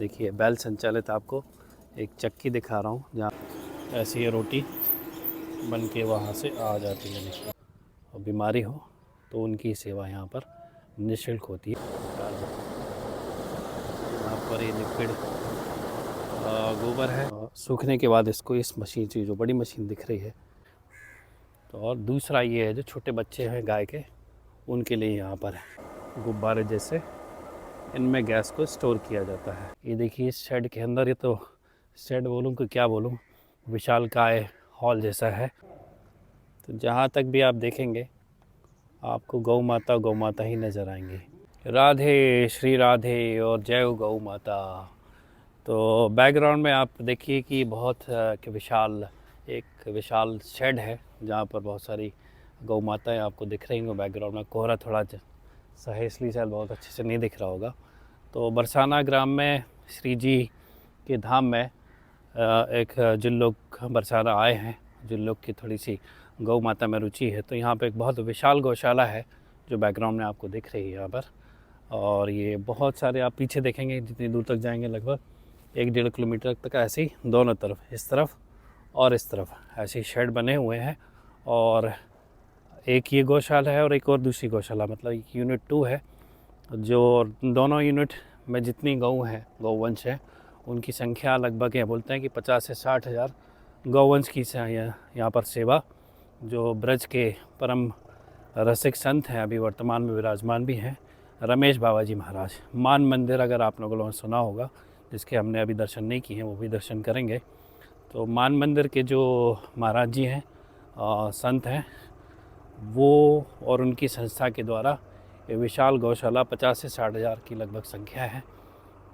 देखिए बैल संचालित आपको एक चक्की दिखा रहा हूँ जहाँ ऐसी ये रोटी बन के वहाँ से आ जाती है। देखिए और बीमारी हो तो उनकी सेवा यहाँ पर निःशुल्क होती है। यहाँ पर ये लिक्विड गोबर है, सूखने के बाद इसको इस मशीन से, जो बड़ी मशीन दिख रही है, तो और दूसरा ये है जो छोटे बच्चे हैं गाय के, उनके लिए यहाँ पर है गुब्बारे जैसे, इनमें गैस को स्टोर किया जाता है। ये देखिए इस शेड के अंदर, ये तो शेड बोलूँ कि क्या बोलूँ, विशालकाय हॉल जैसा है। तो जहाँ तक भी आप देखेंगे आपको गौ माता ही नज़र आएंगी। राधे श्री राधे और जय गौ माता। तो बैकग्राउंड में आप देखिए कि बहुत एक विशाल शेड है जहाँ पर बहुत सारी गौ माताएँ आपको दिख रही होंगी। बैकग्राउंड में कोहरा थोड़ा सा है इसलिए शायद बहुत अच्छे से नहीं दिख रहा होगा। तो बरसाना ग्राम में श्री जी के धाम में जिन लोग बरसाना आए हैं, जिन लोग की थोड़ी सी गौ माता में रुचि है, तो यहाँ पे एक बहुत विशाल गौशाला है जो बैकग्राउंड में आपको दिख रही है यहाँ पर। और ये बहुत सारे आप पीछे देखेंगे, जितनी दूर तक जाएंगे लगभग 1-1.5 किलोमीटर तक ऐसे ही दोनों तरफ, इस तरफ और इस तरफ ऐसे ही शेड बने हुए हैं। और एक ये गौशाला है और एक और दूसरी गौशाला, मतलब यूनिट 2 है। जो दोनों यूनिट में जितनी गऊ हैं, गौवंश हैं, उनकी संख्या लगभग ये बोलते हैं कि 50 से 60 हज़ार गौवंश की यहाँ पर सेवा, जो ब्रज के परम रसिक संत हैं, अभी वर्तमान में विराजमान भी हैं, रमेश बाबा जी महाराज। मान मंदिर अगर आप लोगों ने सुना होगा, जिसके हमने अभी दर्शन नहीं किए हैं वो भी दर्शन करेंगे। तो मान मंदिर के जो महाराज जी हैं, संत हैं, वो और उनकी संस्था के द्वारा ये विशाल गौशाला 50 से 60 हज़ार की लगभग संख्या है।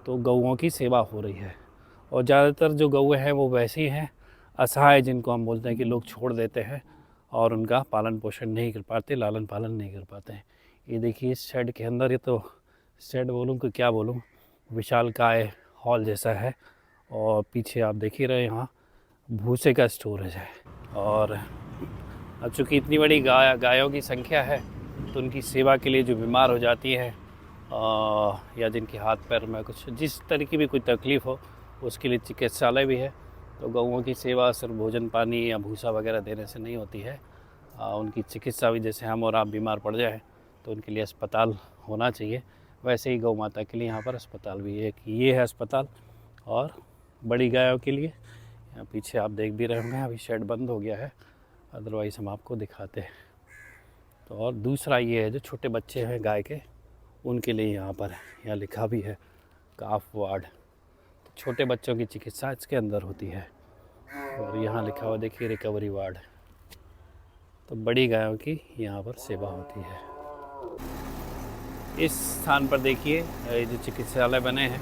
तो गऊओं की सेवा हो रही है। और ज़्यादातर जो गऊ हैं वो वैसी हैं असहाय, जिनको हम बोलते हैं कि लोग छोड़ देते हैं और उनका पालन पोषण नहीं कर पाते, लालन पालन नहीं कर पाते हैं। ये देखिए इस शेड के अंदर, ये तो शेड बोलूँ कि क्या बोलूँ, विशालकाय हॉल जैसा है। और पीछे आप देख ही रहे यहाँ भूसे का स्टोरेज है। और अब चूँकि इतनी बड़ी गायों की संख्या है, तो उनकी सेवा के लिए जो बीमार हो जाती है या जिनके हाथ पैर में कुछ जिस तरह की भी कोई तकलीफ़ हो, उसके लिए चिकित्सालय भी है। तो गऊओं की सेवा सिर्फ भोजन पानी या भूसा वगैरह देने से नहीं होती है, उनकी चिकित्सा भी, जैसे हम और आप बीमार पड़ जाए तो उनके लिए अस्पताल होना चाहिए, वैसे ही गौ माता के लिए यहाँ पर अस्पताल भी है। ये है अस्पताल। और बड़ी गायों के लिए यहाँ पीछे आप देख भी रहे होंगे, अभी शेड बंद हो गया है, अदरवाइज़ हम आपको दिखाते हैं। तो और दूसरा ये है जो छोटे बच्चे हैं गाय के, उनके लिए यहाँ पर है, यहाँ लिखा भी है काफ वार्ड। तो छोटे बच्चों की चिकित्सा इसके अंदर होती है। और यहाँ लिखा हुआ देखिए रिकवरी वार्ड। तो बड़ी गायों की यहाँ पर सेवा होती है। इस स्थान पर देखिए ये जो चिकित्सालय बने हैं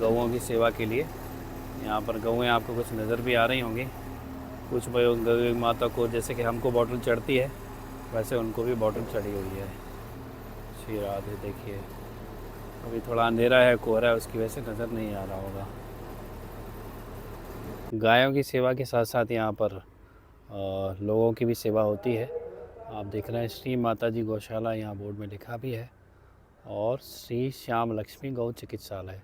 गऊओं की सेवा के लिए, यहाँ पर गऊएँ आपको कुछ नज़र भी आ रही होंगी। कुछ गौ माता को जैसे कि हमको बॉटल चढ़ती है, वैसे उनको भी बॉटल चढ़ी हुई है। श्री राधे। देखिए अभी थोड़ा अंधेरा है, कोहरा है, उसकी वजह से नज़र नहीं आ रहा होगा। गायों की सेवा के साथ साथ यहाँ पर लोगों की भी सेवा होती है। आप देख रहे हैं श्री माता जी गौशाला, यहाँ बोर्ड में लिखा भी है, और श्री श्याम लक्ष्मी गौ चिकित्सालय।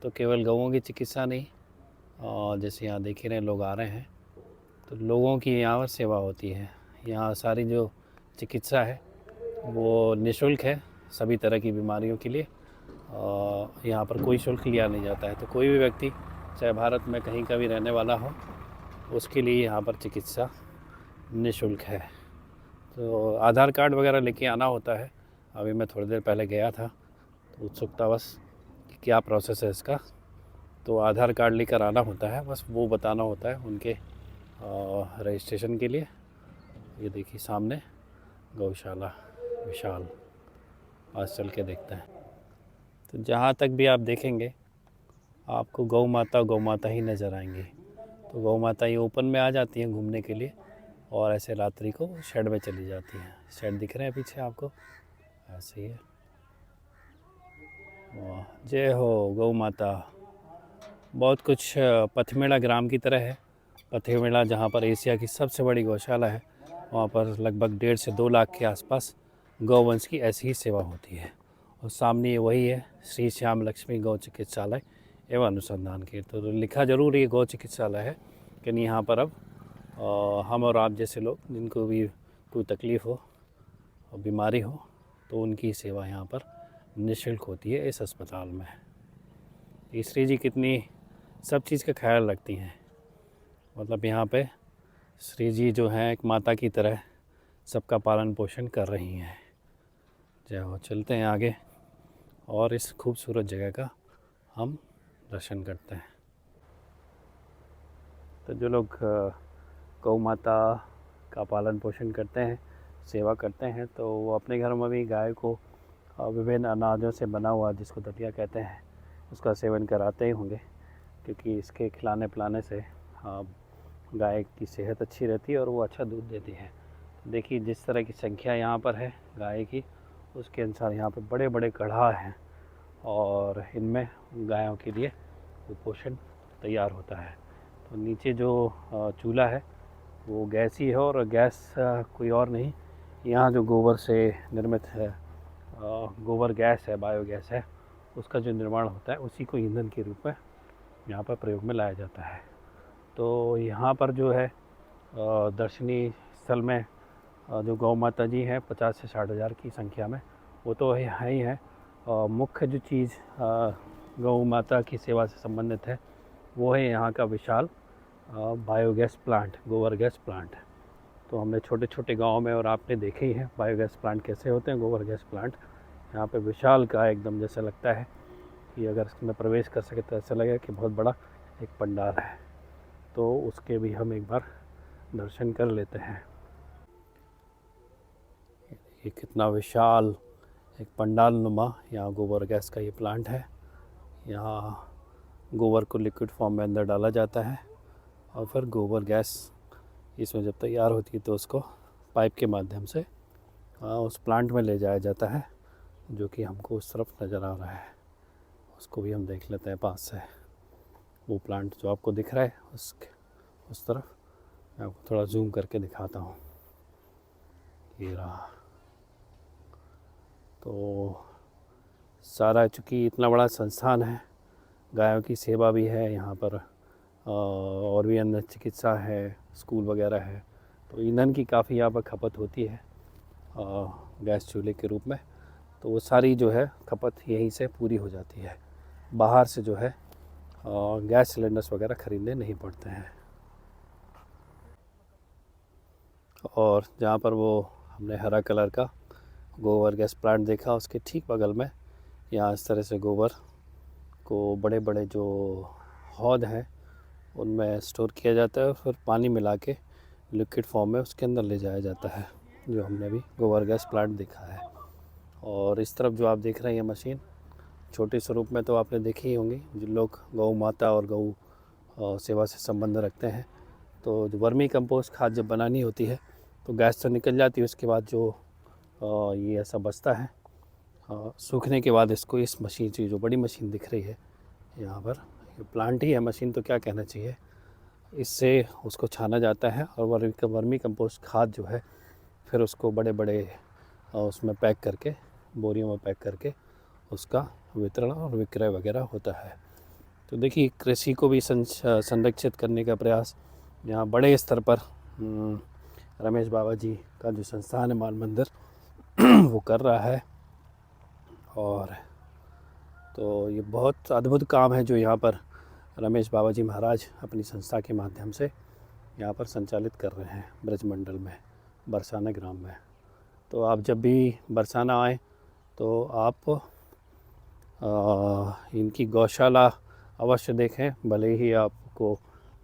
तो केवल गऊओं की चिकित्सा नहीं, जैसे यहाँ देख रहे हैं लोग आ रहे हैं, तो लोगों की यहाँ पर सेवा होती है। यहाँ सारी जो चिकित्सा है वो निःशुल्क है सभी तरह की बीमारियों के लिए। यहाँ पर कोई शुल्क लिया नहीं जाता है। तो कोई भी व्यक्ति चाहे भारत में कहीं का भी रहने वाला हो, उसके लिए यहाँ पर चिकित्सा निःशुल्क है। तो आधार कार्ड वगैरह लेके आना होता है। अभी मैं थोड़ी देर पहले गया था, तो उत्सुकतावश कि क्या प्रोसेस है इसका, तो आधार कार्ड लेकर आना होता है, बस वो बताना होता है उनके रजिस्ट्रेशन के लिए। ये देखिए सामने गौशाला विशाल, आज चल के देखते हैं। तो जहाँ तक भी आप देखेंगे आपको गौ माता ही नज़र आएंगी। तो गौ माता ये ओपन में आ जाती हैं घूमने के लिए, और ऐसे रात्रि को शेड में चली जाती हैं। शेड दिख रहे हैं पीछे आपको, ऐसे ही है। वाह, जय हो गौ माता। बहुत कुछ पथमेड़ा ग्राम की तरह है। पथमेड़ा जहाँ पर एशिया की सबसे बड़ी गौशाला है, वहाँ पर लगभग 1.5 से 2 लाख के आसपास गौवंश की ऐसी ही सेवा होती है। और सामने वही है श्री श्याम लक्ष्मी गौ चिकित्सालय, एवं अनुसंधान केंद्र। तो लिखा जरूर ये गौ चिकित्सालय है, लेकिन यहाँ पर अब हम और आप जैसे लोग जिनको भी कोई तकलीफ़ हो और बीमारी हो तो उनकी सेवा यहाँ पर निःशुल्क होती है इस अस्पताल में। श्री जी कितनी सब चीज़ का ख्याल रखती हैं, मतलब यहाँ पे श्री जी जो हैं एक माता की तरह सबका पालन पोषण कर रही हैं। जय हो। चलते हैं आगे और इस खूबसूरत जगह का हम दर्शन करते हैं। तो जो लोग गौ माता का पालन पोषण करते हैं, सेवा करते हैं, तो वो अपने घर में भी गाय को विभिन्न अनाजों से बना हुआ, जिसको दलिया कहते हैं, उसका सेवन कराते ही होंगे, क्योंकि इसके खिलाने पिलाने से गाय की सेहत अच्छी रहती है और वो अच्छा दूध देती है। देखिए जिस तरह की संख्या यहाँ पर है गाय की, उसके अनुसार यहाँ पर बड़े बड़े कढ़ा हैं और इनमें गायों के लिए पोषण तैयार होता है। तो नीचे जो चूल्हा है वो गैस ही है, और गैस कोई और नहीं, यहाँ जो गोबर से निर्मित है गोबर गैस है, बायोगैस है, उसका जो निर्माण होता है उसी को ईंधन के रूप में यहाँ पर प्रयोग में लाया जाता है। तो यहाँ पर जो है दर्शनीय स्थल में जो गौ माता जी हैं 50 से 60 हज़ार की संख्या में, वो तो है ही है। मुख्य जो चीज़ गौ माता की सेवा से संबंधित है वो है यहाँ का विशाल बायोगैस प्लांट, गोबर गैस प्लांट। तो हमने छोटे छोटे गांव में और आपने देखे ही हैं बायोगैस प्लांट कैसे होते हैं, गोबर गैस प्लांट। यहाँ पे विशाल का एकदम जैसा लगता है कि अगर इसमें प्रवेश कर सके तो ऐसा लगेगा कि बहुत बड़ा एक पंडाल है। तो उसके भी हम एक बार दर्शन कर लेते हैं। ये कितना विशाल एक पंडाल नुमा यहाँ गोबर गैस का ये प्लांट है। यहाँ गोबर को लिक्विड फॉर्म में अंदर डाला जाता है और फिर गोबर गैस इसमें जब तैयार होती है तो उसको पाइप के माध्यम से उस प्लांट में ले जाया जाता है, जो कि हमको उस तरफ नज़र आ रहा है। उसको भी हम देख लेते हैं पास से। वो प्लांट जो आपको दिख रहा है उस तरफ मैं आपको थोड़ा जूम करके दिखाता हूँ। ये रहा। तो सारा चूँकि इतना बड़ा संस्थान है, गायों की सेवा भी है यहाँ पर और भी अन्य चिकित्सा है, स्कूल वगैरह है, तो ईंधन की काफ़ी यहाँ पर खपत होती है गैस चूल्हे के रूप में। तो वो सारी जो है खपत यहीं से पूरी हो जाती है, बाहर से जो है गैस सिलेंडर्स वगैरह ख़रीदने नहीं पड़ते हैं। और जहाँ पर वो हमने हरा कलर का गोबर गैस प्लांट देखा, उसके ठीक बगल में यहाँ इस तरह से गोबर को बड़े बड़े जो हौद हैं उनमें स्टोर किया जाता है और फिर पानी मिला के लिक्विड फॉर्म में उसके अंदर ले जाया जाता है, जो हमने भी गोबर गैस प्लांट देखा है। और इस तरफ जो आप देख रहे हैं ये मशीन छोटे स्वरूप में तो आपने देखी ही होंगी। जिन लोग गौ माता और गौ सेवा से संबंध रखते हैं, तो जो वर्मी कंपोस्ट खाद जब बनानी होती है तो गैस तो निकल जाती है, उसके बाद जो ये ऐसा बचता है सूखने के बाद इसको इस मशीन से, जो बड़ी मशीन दिख रही है यहाँ पर, ये प्लांट ही है, मशीन तो क्या कहना चाहिए, इससे उसको छाना जाता है और वर्मी कंपोस्ट खाद जो है फिर उसको बड़े बड़े उसमें पैक करके, बोरियों में पैक करके उसका वितरण और विक्रय वगैरह होता है। तो देखिए कृषि को भी संरक्षित करने का प्रयास यहाँ बड़े स्तर पर रमेश बाबा जी का जो संस्थान है माल मंदिर वो कर रहा है। और तो ये बहुत अद्भुत काम है जो यहाँ पर रमेश बाबा जी महाराज अपनी संस्था के माध्यम से यहाँ पर संचालित कर रहे हैं ब्रजमंडल में, बरसाना ग्राम में। तो आप जब भी बरसाना आएँ तो आप इनकी गौशाला अवश्य देखें, भले ही आपको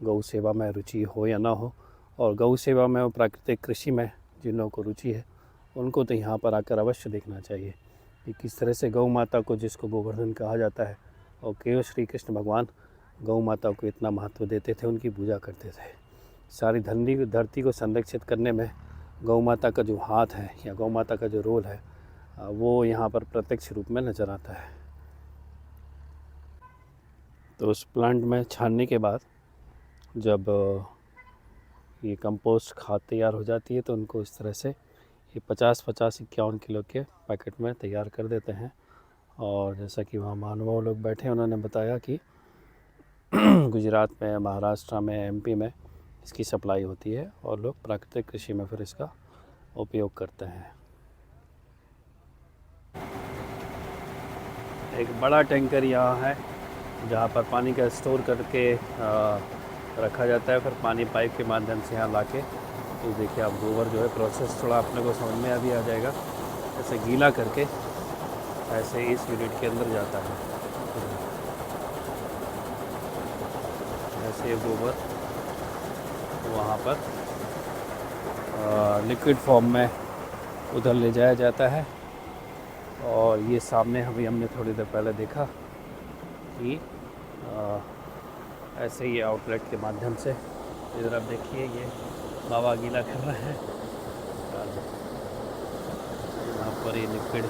गौ सेवा में रुचि हो या ना हो। और गौ सेवा में और प्राकृतिक कृषि में जिन लोगों को रुचि है उनको तो यहाँ पर आकर अवश्य देखना चाहिए कि किस तरह से गौ माता को, जिसको गोवर्धन कहा जाता है, और केवल श्री कृष्ण भगवान गौ माता को इतना महत्व देते थे, उनकी पूजा करते थे। सारी धरती को संरक्षित करने में गौ माता का जो हाथ है या गौ माता का जो रोल है वो यहाँ पर प्रत्यक्ष रूप में नज़र आता है। तो उस प्लांट में छानने के बाद जब ये कंपोस्ट खाद तैयार हो जाती है तो उनको इस तरह से ये 50-51 किलो के पैकेट में तैयार कर देते हैं। और जैसा कि वहाँ महानुभाव लोग बैठे, उन्होंने बताया कि गुजरात में, महाराष्ट्र में, एमपी में इसकी सप्लाई होती है और लोग प्राकृतिक कृषि में फिर इसका उपयोग करते हैं। एक बड़ा टैंकर यहाँ है जहाँ पर पानी का स्टोर करके रखा जाता है, फिर पानी पाइप के माध्यम से यहाँ लाके, तो देखिए आप गोबर जो है प्रोसेस थोड़ा अपने को समझ में अभी आ जाएगा। ऐसे गीला करके ऐसे इस यूनिट के अंदर जाता है। ऐसे गोबर वहाँ पर लिक्विड फॉर्म में उधर ले जाया जाता है। और ये सामने हमने थोड़ी देर पहले देखा कि ऐसे ही आउटलेट के माध्यम से, इधर आप देखिए ये बाबा गीला कर रहे हैं। यहाँ पर ये लिक्विड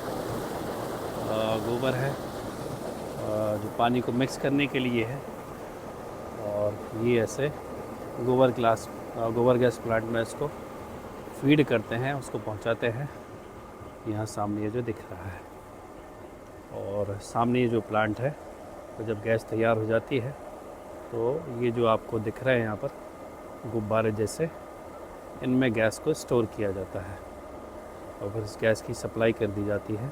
गोबर है जो पानी को मिक्स करने के लिए है। और ये ऐसे गोबर गैस प्लांट में इसको फीड करते हैं, उसको पहुंचाते हैं। यहाँ सामने ये जो दिख रहा है, और सामने ये जो प्लांट है, तो जब गैस तैयार हो जाती है तो ये जो आपको दिख रहे हैं यहाँ पर गुब्बारे जैसे, इनमें गैस को स्टोर किया जाता है और फिर इस गैस की सप्लाई कर दी जाती है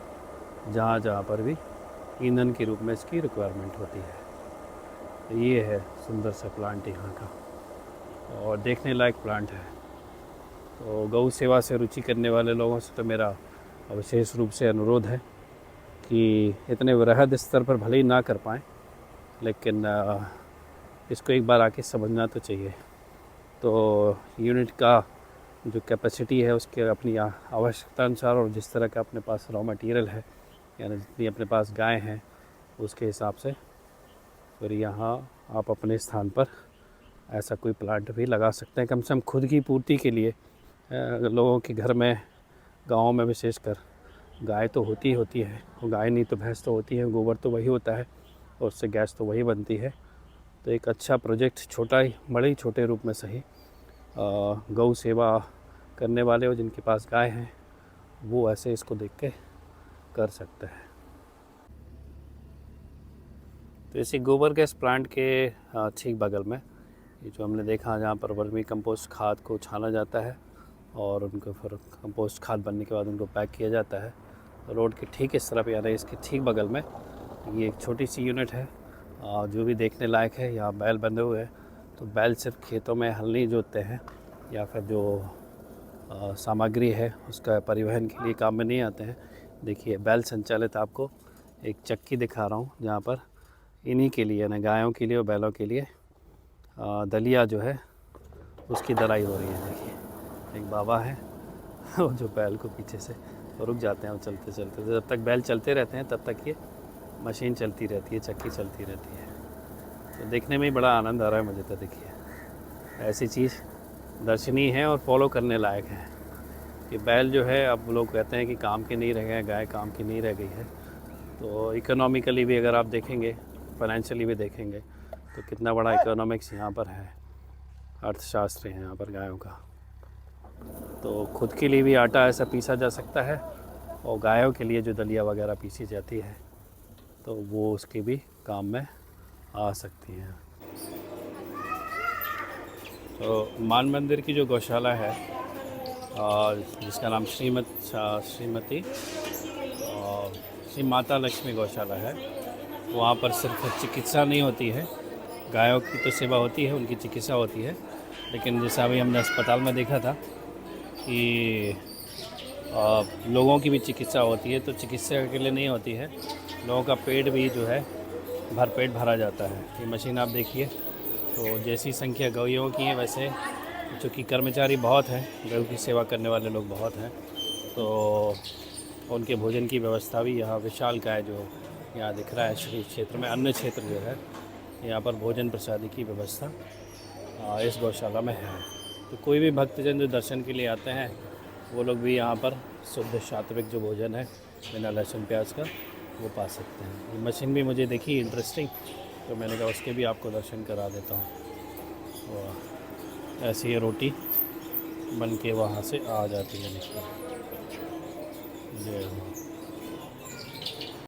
जहाँ जहाँ पर भी ईंधन के रूप में इसकी रिक्वायरमेंट होती है। ये है सुंदर सा प्लांट यहाँ का, और देखने लायक प्लांट है। तो गौ सेवा से रुचि करने वाले लोगों से तो मेरा विशेष रूप से अनुरोध है कि इतने वृहद स्तर पर भले ही ना कर पाएँ, लेकिन इसको एक बार आके समझना तो चाहिए। तो यूनिट का जो कैपेसिटी है उसके अपनी आवश्यकता अनुसार, और जिस तरह का अपने पास रॉ मटेरियल है, यानी जितनी अपने पास गाय हैं उसके हिसाब से फिर यहाँ आप अपने स्थान पर ऐसा कोई प्लांट भी लगा सकते हैं। कम से कम खुद की पूर्ति के लिए लोगों के घर में, गाँव में विशेषकर गाय तो होती है, और गाय नहीं तो भैंस तो होती है, गोबर तो वही होता है और उससे गैस तो वही बनती है। तो एक अच्छा प्रोजेक्ट, छोटा ही बड़े ही छोटे रूप में सही, गौ सेवा करने वाले हो जिनके पास गाय हैं वो ऐसे इसको देख के कर सकते हैं। तो इसी गोबर गैस प्लांट के ठीक बगल में ये जो हमने देखा, जहाँ पर वर्मी कंपोस्ट खाद को छाना जाता है और उनको फिर कंपोस्ट खाद बनने के बाद उनको पैक किया जाता है। रोड के ठीक इस तरफ, यानी इसके ठीक बगल में ये एक छोटी सी यूनिट है जो भी देखने लायक है। यहाँ बैल बंधे हुए हैं, तो बैल सिर्फ खेतों में हल नहीं जोतते हैं या फिर जो सामग्री है उसका परिवहन के लिए काम में नहीं आते हैं। देखिए बैल संचालित आपको एक चक्की दिखा रहा हूँ जहाँ पर इन्हीं के लिए, यानी गायों के लिए और बैलों के लिए दलिया जो है उसकी दराई हो रही है। देखिए एक बाबा है वो जो बैल को पीछे से रुक जाते हैं, वो चलते चलते, जब तक बैल चलते रहते हैं तब तक ये मशीन चलती रहती है, चक्की चलती रहती है। तो देखने में ही बड़ा आनंद आ रहा है मुझे। तो देखिए ऐसी चीज़ दर्शनीय है और फॉलो करने लायक है कि बैल जो है, अब लोग कहते हैं कि काम की नहीं रह गए, गाय काम की नहीं रह गई है। तो इकोनॉमिकली भी अगर आप देखेंगे, फाइनेंशियली भी देखेंगे, तो कितना बड़ा इकोनॉमिक्स यहाँ पर है, अर्थशास्त्र है यहाँ पर गायों का। तो खुद के लिए भी आटा ऐसा पीसा जा सकता है, और गायों के लिए जो दलिया वगैरह पीसी जाती है तो वो उसके भी काम में आ सकती हैं। तो मान मंदिर की जो गौशाला है जिसका नाम श्रीमती श्री माता लक्ष्मी गौशाला है, वहाँ पर सिर्फ चिकित्सा नहीं होती है, गायों की तो सेवा होती है, उनकी चिकित्सा होती है। लेकिन जैसा अभी हमने अस्पताल में देखा था कि लोगों की भी चिकित्सा होती है, तो चिकित्सा के लिए नहीं होती है, लोगों का पेट भी जो है भरपेट भरा जाता है। ये मशीन आप देखिए, तो जैसी संख्या गौयों की है वैसे चूँकि कर्मचारी बहुत हैं, गौ की सेवा करने वाले लोग बहुत हैं, तो उनके भोजन की व्यवस्था भी यहाँ विशालकाय जो यहाँ दिख रहा है श्री क्षेत्र में, अन्य क्षेत्र जो है यहाँ पर भोजन प्रसादी की व्यवस्था इस गौशाला में है। तो कोई भी भक्तजन जो दर्शन के लिए आते हैं वो लोग भी यहाँ पर शुद्ध सात्विक जो भोजन है बिना लहसुन प्याज का वो पा सकते हैं। ये मशीन भी मुझे देखी इंटरेस्टिंग, तो मैंने कहा उसके भी आपको दर्शन करा देता हूँ। तो ऐसी ये रोटी बन के वहाँ से आ जाती है। देखिए